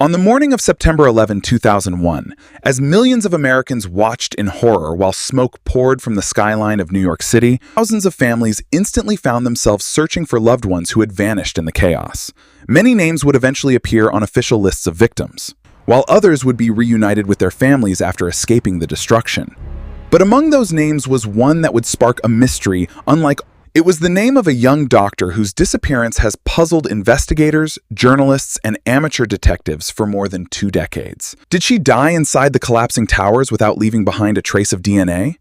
On the morning of September 11, 2001, as millions of Americans watched in horror while smoke poured from the skyline of New York City, thousands of families instantly found themselves searching for loved ones who had vanished in the chaos. Many names would eventually appear on official lists of victims, while others would be reunited with their families after escaping the destruction. But among those names was one that would spark a mystery unlike. It was the name of a young doctor whose disappearance has puzzled investigators, journalists, and amateur detectives for more than 2 decades. Did she die inside the collapsing towers without leaving behind a trace of DNA?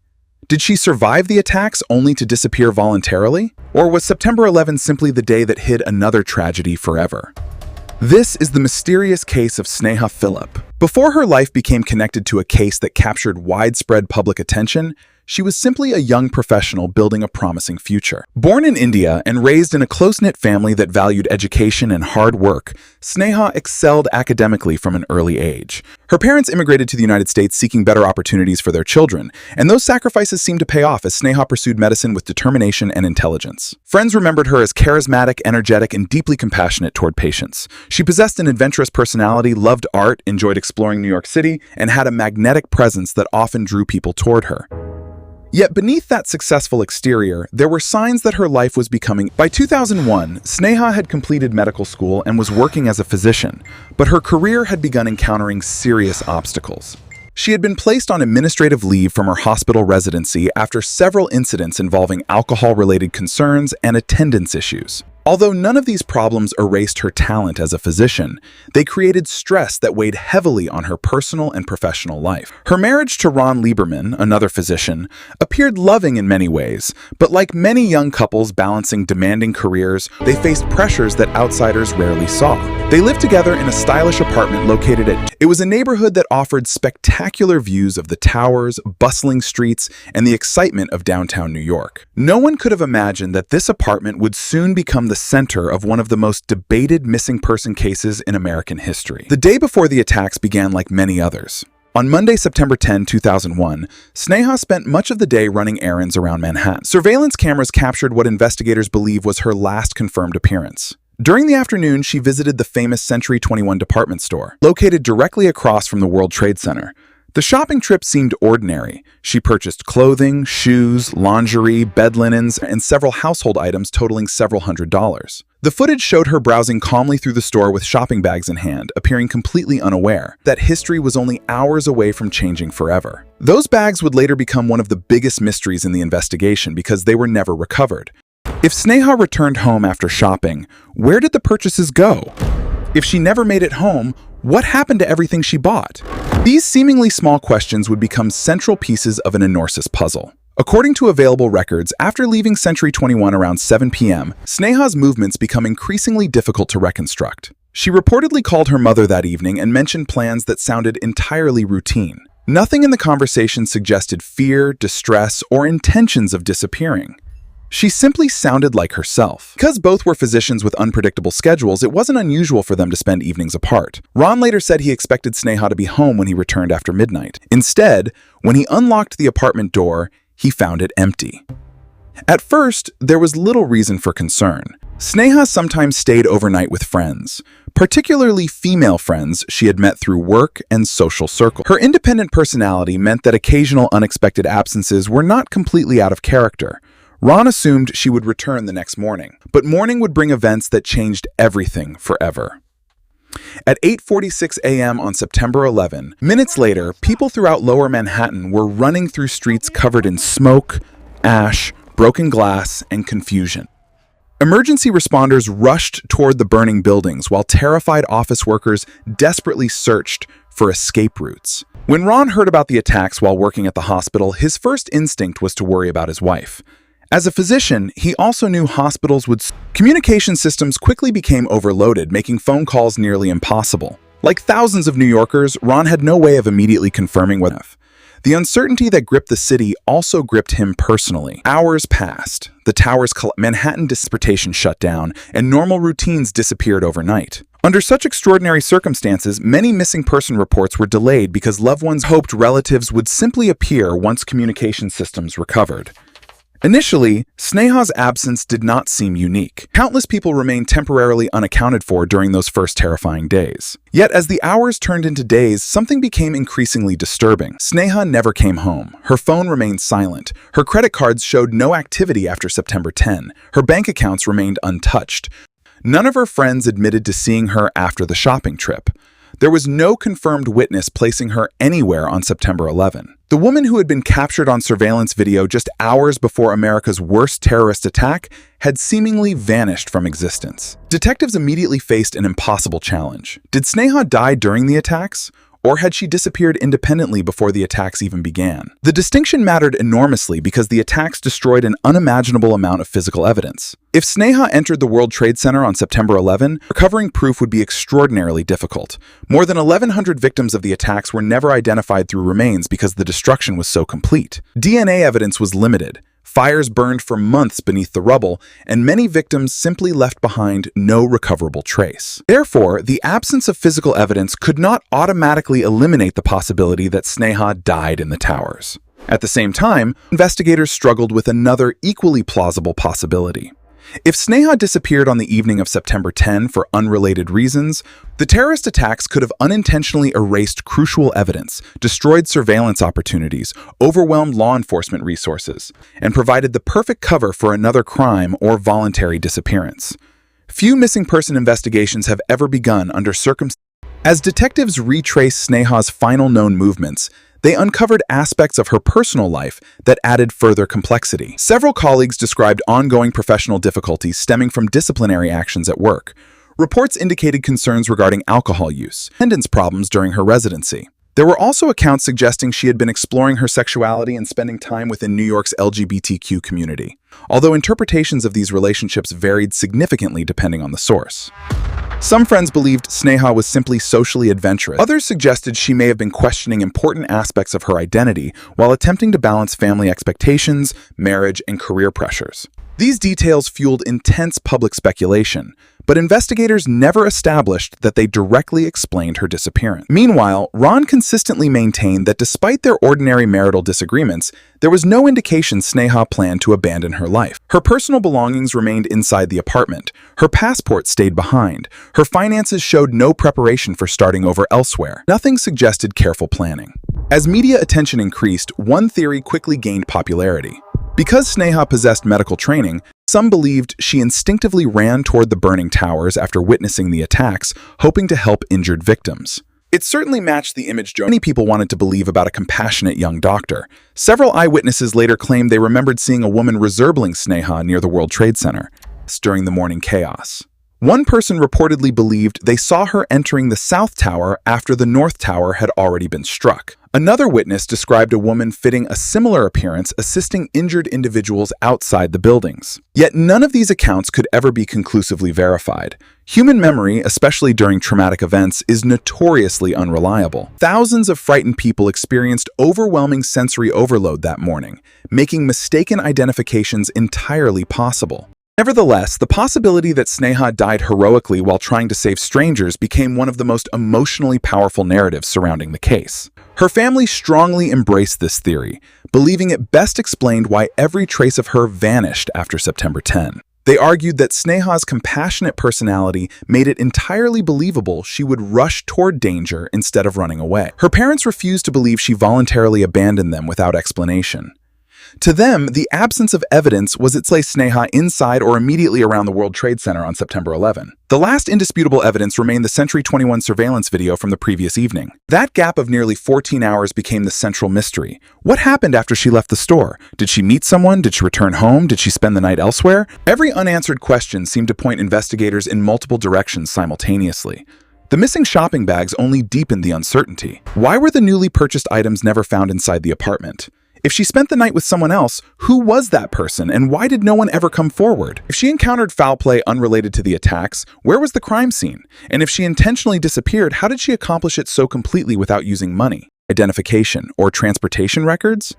Did she survive the attacks only to disappear voluntarily? Or was September 11 simply the day that hid another tragedy forever? This is the mysterious case of Sneha Philip. Before her life became connected to a case that captured widespread public attention, she was simply a young professional building a promising future. Born in India and raised in a close-knit family that valued education and hard work, Sneha excelled academically from an early age. Her parents immigrated to the United States seeking better opportunities for their children, and those sacrifices seemed to pay off as Sneha pursued medicine with determination and intelligence. Friends remembered her as charismatic, energetic, and deeply compassionate toward patients. She possessed an adventurous personality, loved art, enjoyed exploring New York City, and had a magnetic presence that often drew people toward her. Yet beneath that successful exterior, there were signs that her life was becoming. By 2001, Sneha had completed medical school and was working as a physician, but her career had begun encountering serious obstacles. She had been placed on administrative leave from her hospital residency after several incidents involving alcohol-related concerns and attendance issues. Although none of these problems erased her talent as a physician, they created stress that weighed heavily on her personal and professional life. Her marriage to Ron Lieberman, another physician, appeared loving in many ways, but like many young couples balancing demanding careers, they faced pressures that outsiders rarely saw. They lived together in a stylish apartment located at. It was a neighborhood that offered spectacular views of the towers, bustling streets, and the excitement of downtown New York. No one could have imagined that this apartment would soon become the center of one of the most debated missing person cases in American history. The day before the attacks began like many others. On Monday, September 10, 2001, Sneha spent much of the day running errands around Manhattan. Surveillance cameras captured what investigators believe was her last confirmed appearance. During the afternoon, she visited the famous Century 21 department store, located directly across from the World Trade Center. The shopping trip seemed ordinary. She purchased clothing, shoes, lingerie, bed linens, and several household items totaling several $100s. The footage showed her browsing calmly through the store with shopping bags in hand, appearing completely unaware that history was only hours away from changing forever. Those bags would later become one of the biggest mysteries in the investigation because they were never recovered. If Sneha returned home after shopping, where did the purchases go? If she never made it home, what happened to everything she bought? These seemingly small questions would become central pieces of an enormous puzzle. According to available records, after leaving Century 21 around 7 p.m., Sneha's movements become increasingly difficult to reconstruct. She reportedly called her mother that evening and mentioned plans that sounded entirely routine. Nothing in the conversation suggested fear, distress, or intentions of disappearing. She simply sounded like herself. Because both were physicians with unpredictable schedules, it wasn't unusual for them to spend evenings apart. Ron later said he expected Sneha to be home when he returned after midnight. Instead, when he unlocked the apartment door, he found it empty. At first, there was little reason for concern. Sneha sometimes stayed overnight with friends, particularly female friends she had met through work and social circles. Her independent personality meant that occasional unexpected absences were not completely out of character. Ron assumed she would return the next morning, but morning would bring events that changed everything forever. At 8:46 a.m. on September 11, minutes later, people throughout Lower Manhattan were running through streets covered in smoke, ash, broken glass, and confusion. Emergency responders rushed toward the burning buildings while terrified office workers desperately searched for escape routes. When Ron heard about the attacks while working at the hospital, his first instinct was to worry about his wife. As a physician, he also knew hospitals would. Communication systems quickly became overloaded, making phone calls nearly impossible. Like thousands of New Yorkers, Ron had no way of immediately confirming what. The uncertainty that gripped the city also gripped him personally. Hours passed. The towers collapsed, Manhattan transportation shut down, and normal routines disappeared overnight. Under such extraordinary circumstances, many missing person reports were delayed because loved ones hoped relatives would simply appear once communication systems recovered. Initially, Sneha's absence did not seem unique. Countless people remained temporarily unaccounted for during those first terrifying days. Yet as the hours turned into days, something became increasingly disturbing. Sneha never came home. Her phone remained silent. Her credit cards showed no activity after September 10. Her bank accounts remained untouched. None of her friends admitted to seeing her after the shopping trip. There was no confirmed witness placing her anywhere on September 11. The woman who had been captured on surveillance video just hours before America's worst terrorist attack had seemingly vanished from existence. Detectives immediately faced an impossible challenge. Did Sneha die during the attacks? Or had she disappeared independently before the attacks even began? The distinction mattered enormously because the attacks destroyed an unimaginable amount of physical evidence. If Sneha entered the World Trade Center on September 11, recovering proof would be extraordinarily difficult. More than 1,100 victims of the attacks were never identified through remains because the destruction was so complete. DNA evidence was limited. Fires burned for months beneath the rubble, and many victims simply left behind no recoverable trace. Therefore, the absence of physical evidence could not automatically eliminate the possibility that Sneha died in the towers. At the same time, investigators struggled with another equally plausible possibility. If Sneha disappeared on the evening of September 10 for unrelated reasons, the terrorist attacks could have unintentionally erased crucial evidence, destroyed surveillance opportunities, overwhelmed law enforcement resources, and provided the perfect cover for another crime or voluntary disappearance. Few missing person investigations have ever begun under circumstances. As detectives retraced Sneha's final known movements, they uncovered aspects of her personal life that added further complexity. Several colleagues described ongoing professional difficulties stemming from disciplinary actions at work. Reports indicated concerns regarding alcohol use, attendance problems during her residency. There were also accounts suggesting she had been exploring her sexuality and spending time within New York's LGBTQ community, although interpretations of these relationships varied significantly depending on the source. Some friends believed Sneha was simply socially adventurous. Others suggested she may have been questioning important aspects of her identity while attempting to balance family expectations, marriage, and career pressures. These details fueled intense public speculation, but investigators never established that they directly explained her disappearance. Meanwhile, Ron consistently maintained that despite their ordinary marital disagreements, there was no indication Sneha planned to abandon her life. Her personal belongings remained inside the apartment. Her passport stayed behind. Her finances showed no preparation for starting over elsewhere. Nothing suggested careful planning. As media attention increased, one theory quickly gained popularity. Because Sneha possessed medical training, some believed she instinctively ran toward the burning towers after witnessing the attacks, hoping to help injured victims. It certainly matched the image many people wanted to believe about a compassionate young doctor. Several eyewitnesses later claimed they remembered seeing a woman resembling Sneha near the World Trade Center during the morning chaos. One person reportedly believed they saw her entering the South Tower after the North Tower had already been struck. Another witness described a woman fitting a similar appearance assisting injured individuals outside the buildings. Yet none of these accounts could ever be conclusively verified. Human memory, especially during traumatic events, is notoriously unreliable. Thousands of frightened people experienced overwhelming sensory overload that morning, making mistaken identifications entirely possible. Nevertheless, the possibility that Sneha died heroically while trying to save strangers became one of the most emotionally powerful narratives surrounding the case. Her family strongly embraced this theory, believing it best explained why every trace of her vanished after September 10. They argued that Sneha's compassionate personality made it entirely believable she would rush toward danger instead of running away. Her parents refused to believe she voluntarily abandoned them without explanation. To them, the absence of evidence was it placed Sneha inside or immediately around the World Trade Center on September 11. The last indisputable evidence remained the Century 21 surveillance video from the previous evening. That gap of nearly 14 hours became the central mystery. What happened after she left the store? Did she meet someone? Did she return home? Did she spend the night elsewhere? Every unanswered question seemed to point investigators in multiple directions simultaneously. The missing shopping bags only deepened the uncertainty. Why were the newly purchased items never found inside the apartment? If she spent the night with someone else, who was that person and why did no one ever come forward? If she encountered foul play unrelated to the attacks, where was the crime scene? And if she intentionally disappeared, how did she accomplish it so completely without using money, identification, or transportation records?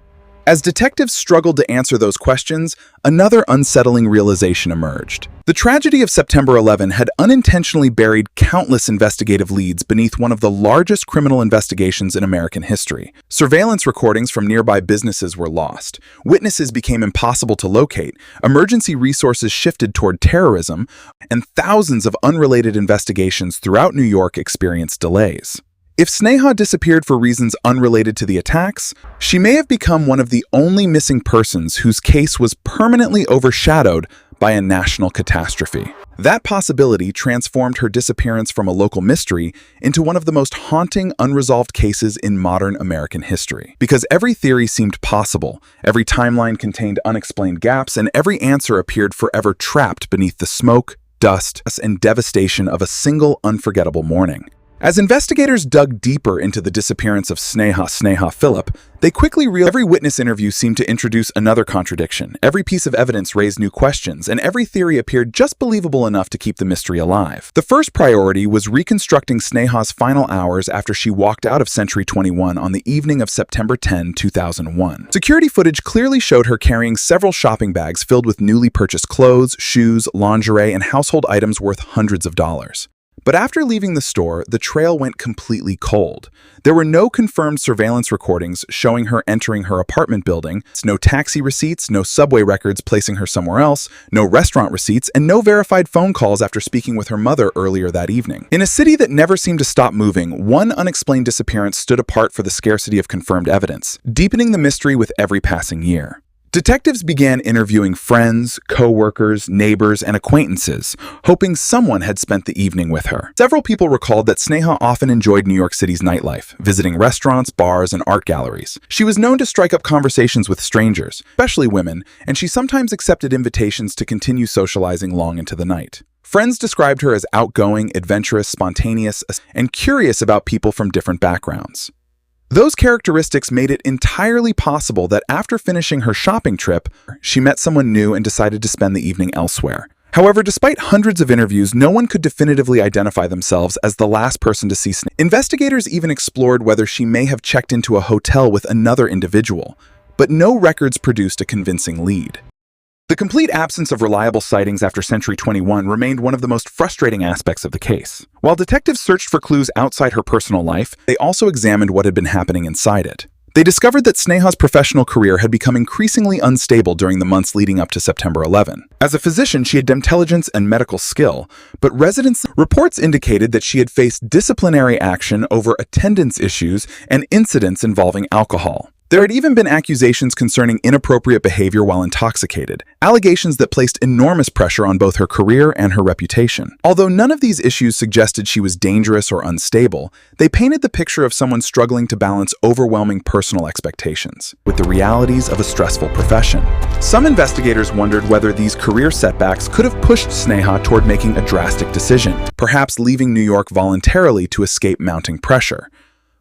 As detectives struggled to answer those questions, another unsettling realization emerged. The tragedy of September 11 had unintentionally buried countless investigative leads beneath one of the largest criminal investigations in American history. Surveillance recordings from nearby businesses were lost. Witnesses became impossible to locate. Emergency resources shifted toward terrorism, and thousands of unrelated investigations throughout New York experienced delays. If Sneha disappeared for reasons unrelated to the attacks, she may have become one of the only missing persons whose case was permanently overshadowed by a national catastrophe. That possibility transformed her disappearance from a local mystery into one of the most haunting, unresolved cases in modern American history. Because every theory seemed possible, every timeline contained unexplained gaps, and every answer appeared forever trapped beneath the smoke, dust, and devastation of a single unforgettable morning. As investigators dug deeper into the disappearance of Sneha Philip, they quickly realized every witness interview seemed to introduce another contradiction. Every piece of evidence raised new questions, and every theory appeared just believable enough to keep the mystery alive. The first priority was reconstructing Sneha's final hours after she walked out of Century 21 on the evening of September 10, 2001. Security footage clearly showed her carrying several shopping bags filled with newly purchased clothes, shoes, lingerie, and household items worth hundreds of dollars. But after leaving the store, the trail went completely cold. There were no confirmed surveillance recordings showing her entering her apartment building, no taxi receipts, no subway records placing her somewhere else, no restaurant receipts, and no verified phone calls after speaking with her mother earlier that evening. In a city that never seemed to stop moving, one unexplained disappearance stood apart for the scarcity of confirmed evidence, deepening the mystery with every passing year. Detectives began interviewing friends, co-workers, neighbors, and acquaintances, hoping someone had spent the evening with her. Several people recalled that Sneha often enjoyed New York City's nightlife, visiting restaurants, bars, and art galleries. She was known to strike up conversations with strangers, especially women, and she sometimes accepted invitations to continue socializing long into the night. Friends described her as outgoing, adventurous, spontaneous, and curious about people from different backgrounds. Those characteristics made it entirely possible that after finishing her shopping trip, she met someone new and decided to spend the evening elsewhere. However, despite hundreds of interviews, no one could definitively identify themselves as the last person to see Sneha. Investigators even explored whether she may have checked into a hotel with another individual, but no records produced a convincing lead. The complete absence of reliable sightings after Century 21 remained one of the most frustrating aspects of the case. While detectives searched for clues outside her personal life, they also examined what had been happening inside it. They discovered that Sneha's professional career had become increasingly unstable during the months leading up to September 11. As a physician, she had intelligence and medical skill, but reports indicated that she had faced disciplinary action over attendance issues and incidents involving alcohol. There had even been accusations concerning inappropriate behavior while intoxicated, allegations that placed enormous pressure on both her career and her reputation. Although none of these issues suggested she was dangerous or unstable, they painted the picture of someone struggling to balance overwhelming personal expectations with the realities of a stressful profession. Some investigators wondered whether these career setbacks could have pushed Sneha toward making a drastic decision, perhaps leaving New York voluntarily to escape mounting pressure.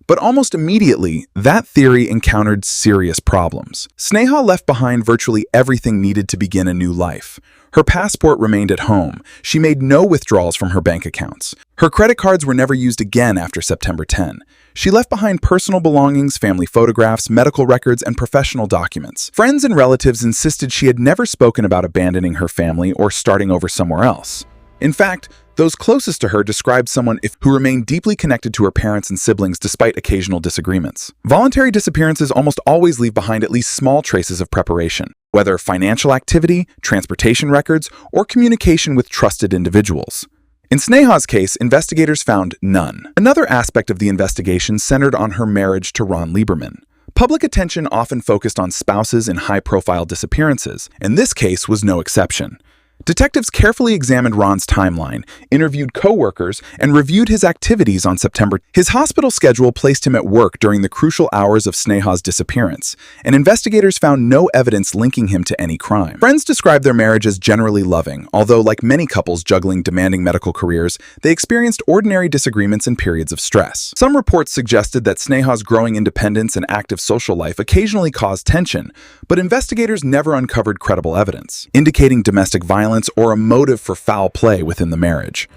But almost immediately, that theory encountered serious problems. Sneha left behind virtually everything needed to begin a new life. Her passport remained at home. She made no withdrawals from her bank accounts. Her credit cards were never used again after September 10. She left behind personal belongings, family photographs, medical records, and professional documents. Friends and relatives insisted she had never spoken about abandoning her family or starting over somewhere else. In fact, those closest to her described someone who remained deeply connected to her parents and siblings despite occasional disagreements. Voluntary disappearances almost always leave behind at least small traces of preparation, whether financial activity, transportation records, or communication with trusted individuals. In Sneha's case, investigators found none. Another aspect of the investigation centered on her marriage to Ron Lieberman. Public attention often focused on spouses in high-profile disappearances, and this case was no exception. Detectives carefully examined Ron's timeline, interviewed co-workers, and reviewed his activities on September. His hospital schedule placed him at work during the crucial hours of Sneha's disappearance, and investigators found no evidence linking him to any crime. Friends described their marriage as generally loving, although like many couples juggling demanding medical careers, they experienced ordinary disagreements and periods of stress. Some reports suggested that Sneha's growing independence and active social life occasionally caused tension, but investigators never uncovered credible evidence, indicating domestic violence or a motive for foul play within the marriage.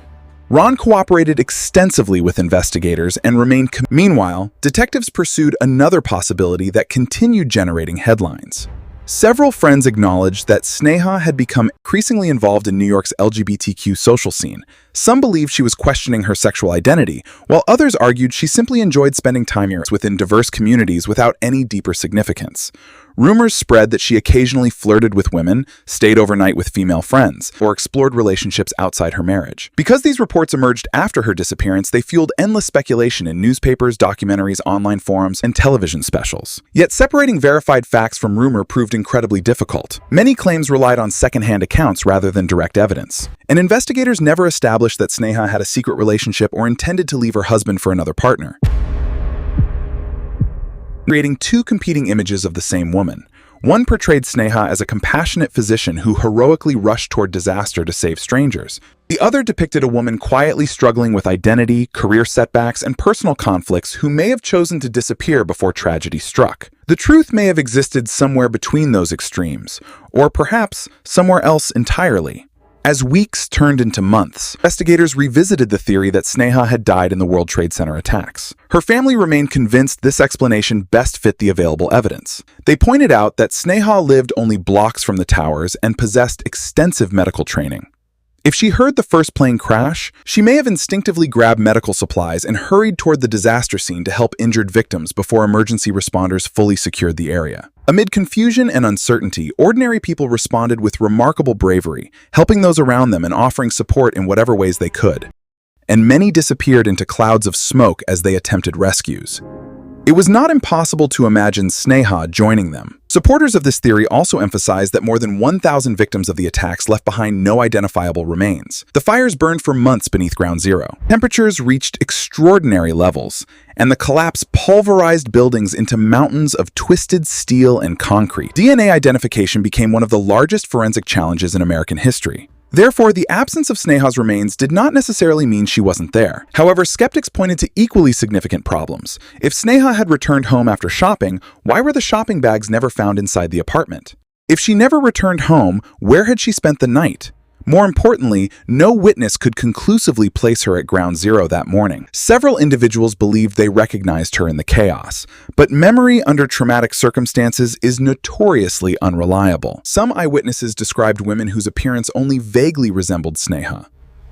Ron cooperated extensively with investigators and remained Meanwhile, detectives pursued another possibility that continued generating headlines. Several friends acknowledged that Sneha had become increasingly involved in New York's LGBTQ social scene. Some believed she was questioning her sexual identity, while others argued she simply enjoyed spending time within diverse communities without any deeper significance. Rumors spread that she occasionally flirted with women, stayed overnight with female friends, or explored relationships outside her marriage. Because these reports emerged after her disappearance, they fueled endless speculation in newspapers, documentaries, online forums, and television specials. Yet separating verified facts from rumor proved incredibly difficult. Many claims relied on secondhand accounts rather than direct evidence. And investigators never established that Sneha had a secret relationship or intended to leave her husband for another partner, creating two competing images of the same woman. One portrayed Sneha as a compassionate physician who heroically rushed toward disaster to save strangers. The other depicted a woman quietly struggling with identity, career setbacks, and personal conflicts who may have chosen to disappear before tragedy struck. The truth may have existed somewhere between those extremes, or perhaps somewhere else entirely. As weeks turned into months, investigators revisited the theory that Sneha had died in the World Trade Center attacks. Her family remained convinced this explanation best fit the available evidence. They pointed out that Sneha lived only blocks from the towers and possessed extensive medical training. If she heard the first plane crash, she may have instinctively grabbed medical supplies and hurried toward the disaster scene to help injured victims before emergency responders fully secured the area. Amid confusion and uncertainty, ordinary people responded with remarkable bravery, helping those around them and offering support in whatever ways they could. And many disappeared into clouds of smoke as they attempted rescues. It was not impossible to imagine Sneha joining them. Supporters of this theory also emphasized that more than 1,000 victims of the attacks left behind no identifiable remains. The fires burned for months beneath ground zero. Temperatures reached extraordinary levels, and the collapse pulverized buildings into mountains of twisted steel and concrete. DNA identification became one of the largest forensic challenges in American history. Therefore, the absence of Sneha's remains did not necessarily mean she wasn't there. However, skeptics pointed to equally significant problems. If Sneha had returned home after shopping, why were the shopping bags never found inside the apartment? If she never returned home, where had she spent the night? More importantly, no witness could conclusively place her at ground zero that morning. Several individuals believed they recognized her in the chaos, but memory under traumatic circumstances is notoriously unreliable. Some eyewitnesses described women whose appearance only vaguely resembled Sneha.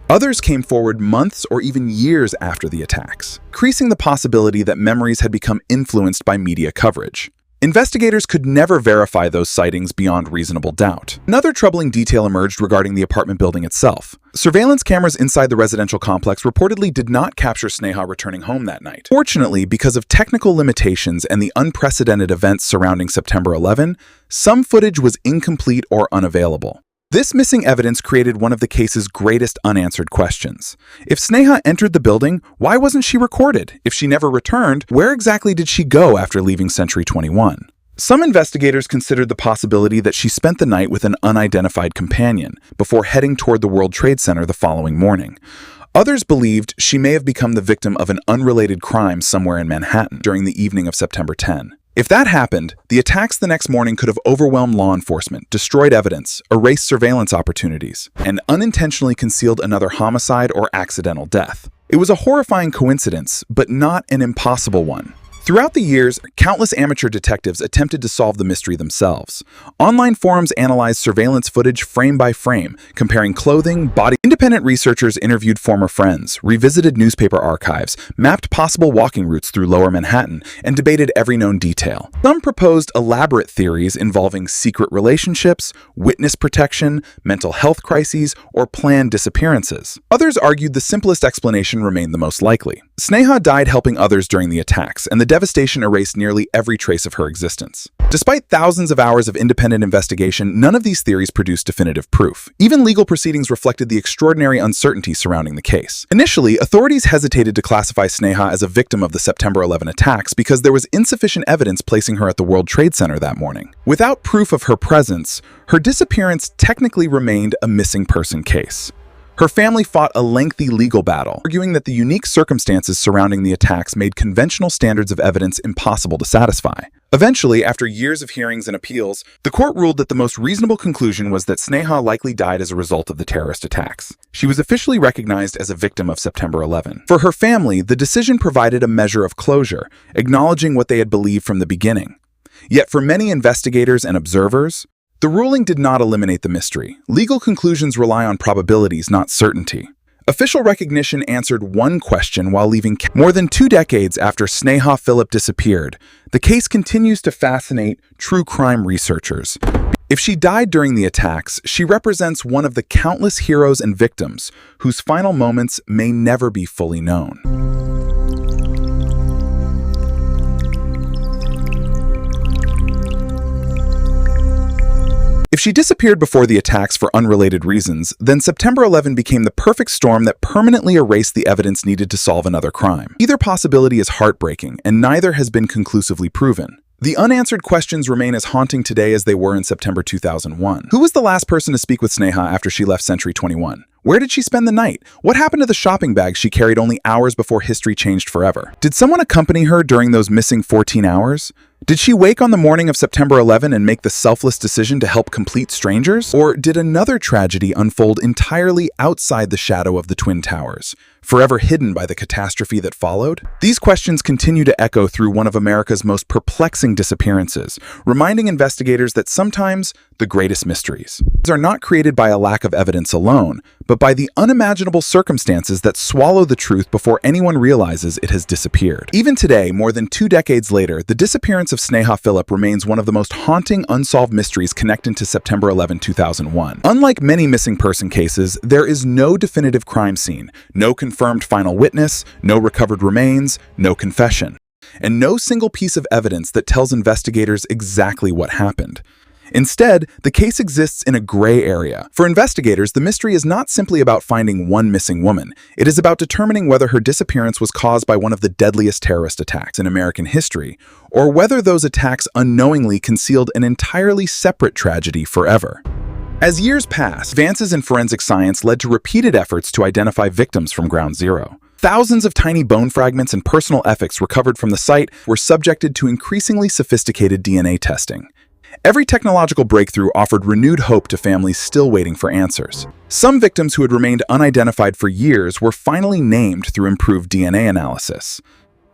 Others came forward months or even years after the attacks, increasing the possibility that memories had become influenced by media coverage. Investigators could never verify those sightings beyond reasonable doubt. Another troubling detail emerged regarding the apartment building itself. Surveillance cameras inside the residential complex reportedly did not capture Sneha returning home that night. Fortunately, because of technical limitations and the unprecedented events surrounding September 11, some footage was incomplete or unavailable. This missing evidence created one of the case's greatest unanswered questions. If Sneha entered the building, why wasn't she recorded? If she never returned, where exactly did she go after leaving Century 21? Some investigators considered the possibility that she spent the night with an unidentified companion before heading toward the World Trade Center the following morning. Others believed she may have become the victim of an unrelated crime somewhere in Manhattan during the evening of September 10. If that happened, the attacks the next morning could have overwhelmed law enforcement, destroyed evidence, erased surveillance opportunities, and unintentionally concealed another homicide or accidental death. It was a horrifying coincidence, but not an impossible one. Throughout the years, countless amateur detectives attempted to solve the mystery themselves. Online forums analyzed surveillance footage frame by frame, comparing clothing, body. Independent researchers interviewed former friends, revisited newspaper archives, mapped possible walking routes through Lower Manhattan, and debated every known detail. Some proposed elaborate theories involving secret relationships, witness protection, mental health crises, or planned disappearances. Others argued the simplest explanation remained the most likely. Sneha died helping others during the attacks, and the devastation erased nearly every trace of her existence. Despite thousands of hours of independent investigation, none of these theories produced definitive proof. Even legal proceedings reflected the extraordinary uncertainty surrounding the case. Initially, authorities hesitated to classify Sneha as a victim of the September 11 attacks because there was insufficient evidence placing her at the World Trade Center that morning. Without proof of her presence, her disappearance technically remained a missing person case. Her family fought a lengthy legal battle, arguing that the unique circumstances surrounding the attacks made conventional standards of evidence impossible to satisfy. Eventually, after years of hearings and appeals, the court ruled that the most reasonable conclusion was that Sneha likely died as a result of the terrorist attacks. She was officially recognized as a victim of September 11. For her family, the decision provided a measure of closure, acknowledging what they had believed from the beginning. Yet for many investigators and observers, the ruling did not eliminate the mystery. Legal conclusions rely on probabilities, not certainty. Official recognition answered one question while leaving more than 2 decades after Sneha Philip disappeared. The case continues to fascinate true crime researchers. If she died during the attacks, she represents one of the countless heroes and victims whose final moments may never be fully known. If she disappeared before the attacks for unrelated reasons, then September 11 became the perfect storm that permanently erased the evidence needed to solve another crime. Either possibility is heartbreaking, and neither has been conclusively proven. The unanswered questions remain as haunting today as they were in September 2001. Who was the last person to speak with Sneha after she left Century 21? Where did she spend the night? What happened to the shopping bag she carried only hours before history changed forever? Did someone accompany her during those missing 14 hours? Did she wake on the morning of September 11 and make the selfless decision to help complete strangers? Or did another tragedy unfold entirely outside the shadow of the Twin Towers, forever hidden by the catastrophe that followed? These questions continue to echo through one of America's most perplexing disappearances, reminding investigators that sometimes the greatest mysteries are not created by a lack of evidence alone, but by the unimaginable circumstances that swallow the truth before anyone realizes it has disappeared. Even today, more than 2 decades later, the disappearance of Sneha Philip remains one of the most haunting unsolved mysteries connected to September 11, 2001. Unlike many missing person cases, there is no definitive crime scene, no confirmed final witness, no recovered remains, no confession, and no single piece of evidence that tells investigators exactly what happened. Instead, the case exists in a gray area. For investigators, the mystery is not simply about finding one missing woman. It is about determining whether her disappearance was caused by one of the deadliest terrorist attacks in American history, or whether those attacks unknowingly concealed an entirely separate tragedy forever. As years passed, advances in forensic science led to repeated efforts to identify victims from ground zero. Thousands of tiny bone fragments and personal effects recovered from the site were subjected to increasingly sophisticated DNA testing. Every technological breakthrough offered renewed hope to families still waiting for answers. Some victims who had remained unidentified for years were finally named through improved DNA analysis.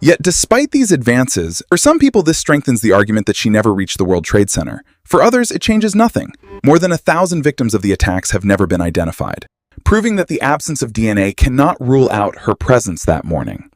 Yet despite these advances, for some people this strengthens the argument that she never reached the World Trade Center. For others, it changes nothing. More than 1,000 victims of the attacks have never been identified, proving that the absence of DNA cannot rule out her presence that morning.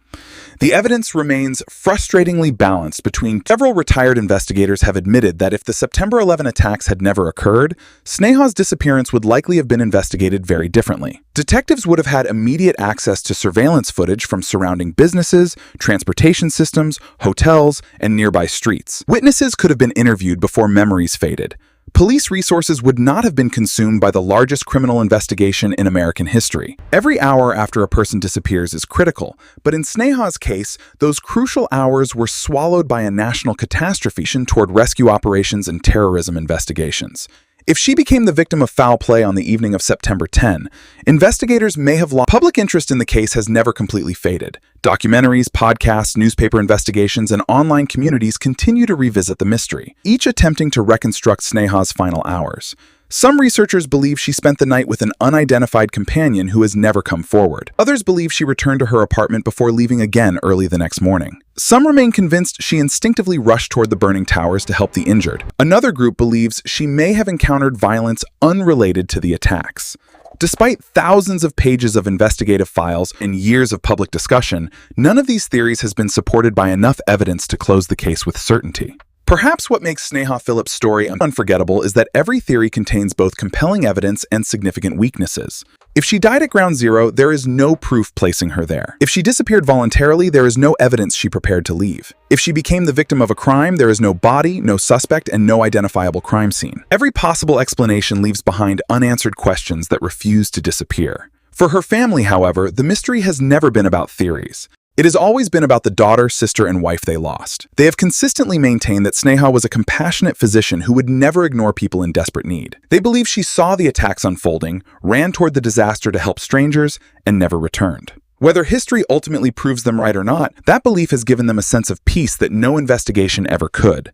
The evidence remains frustratingly balanced between several retired investigators have admitted that if the September 11 attacks had never occurred, Sneha's disappearance would likely have been investigated very differently. Detectives would have had immediate access to surveillance footage from surrounding businesses, transportation systems, hotels, and nearby streets. Witnesses could have been interviewed before memories faded. Police resources would not have been consumed by the largest criminal investigation in American history. Every hour after a person disappears is critical, but in Sneha's case, those crucial hours were swallowed by a national catastrophe toward rescue operations and terrorism investigations. If she became the victim of foul play on the evening of September 10, investigators may have lost. Public interest in the case has never completely faded. Documentaries, podcasts, newspaper investigations, and online communities continue to revisit the mystery, each attempting to reconstruct Sneha's final hours. Some researchers believe she spent the night with an unidentified companion who has never come forward. Others believe she returned to her apartment before leaving again early the next morning. Some remain convinced she instinctively rushed toward the burning towers to help the injured. Another group believes she may have encountered violence unrelated to the attacks. Despite thousands of pages of investigative files and years of public discussion, none of these theories has been supported by enough evidence to close the case with certainty. Perhaps what makes Sneha Philip's story unforgettable is that every theory contains both compelling evidence and significant weaknesses. If she died at ground zero, there is no proof placing her there. If she disappeared voluntarily, there is no evidence she prepared to leave. If she became the victim of a crime, there is no body, no suspect, and no identifiable crime scene. Every possible explanation leaves behind unanswered questions that refuse to disappear. For her family, however, the mystery has never been about theories. It has always been about the daughter, sister, and wife they lost. They have consistently maintained that Sneha was a compassionate physician who would never ignore people in desperate need. They believe she saw the attacks unfolding, ran toward the disaster to help strangers, and never returned. Whether history ultimately proves them right or not, that belief has given them a sense of peace that no investigation ever could.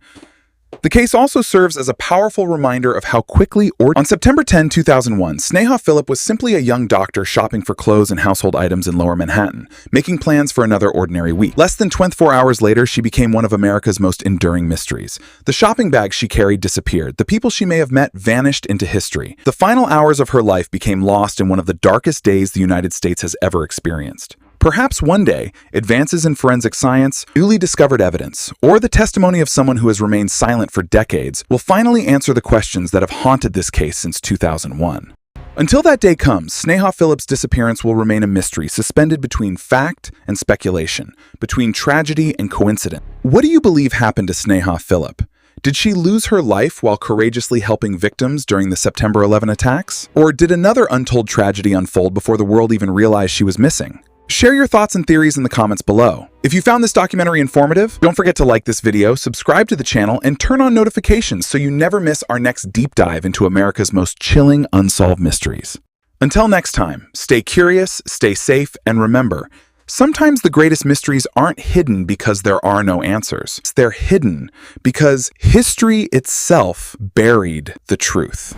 The case also serves as a powerful reminder of how quickly On September 10, 2001, Sneha Philip was simply a young doctor shopping for clothes and household items in Lower Manhattan, making plans for another ordinary week. Less than 24 hours later, she became one of America's most enduring mysteries. The shopping bag she carried disappeared. The people she may have met vanished into history. The final hours of her life became lost in one of the darkest days the United States has ever experienced. Perhaps one day, advances in forensic science, newly discovered evidence, or the testimony of someone who has remained silent for decades will finally answer the questions that have haunted this case since 2001. Until that day comes, Sneha Philip's disappearance will remain a mystery suspended between fact and speculation, between tragedy and coincidence. What do you believe happened to Sneha Philip? Did she lose her life while courageously helping victims during the September 11 attacks? Or did another untold tragedy unfold before the world even realized she was missing? Share your thoughts and theories in the comments below. If you found this documentary informative, don't forget to like this video, subscribe to the channel, and turn on notifications so you never miss our next deep dive into America's most chilling unsolved mysteries. Until next time, stay curious, stay safe, and remember, sometimes the greatest mysteries aren't hidden because there are no answers. They're hidden because history itself buried the truth.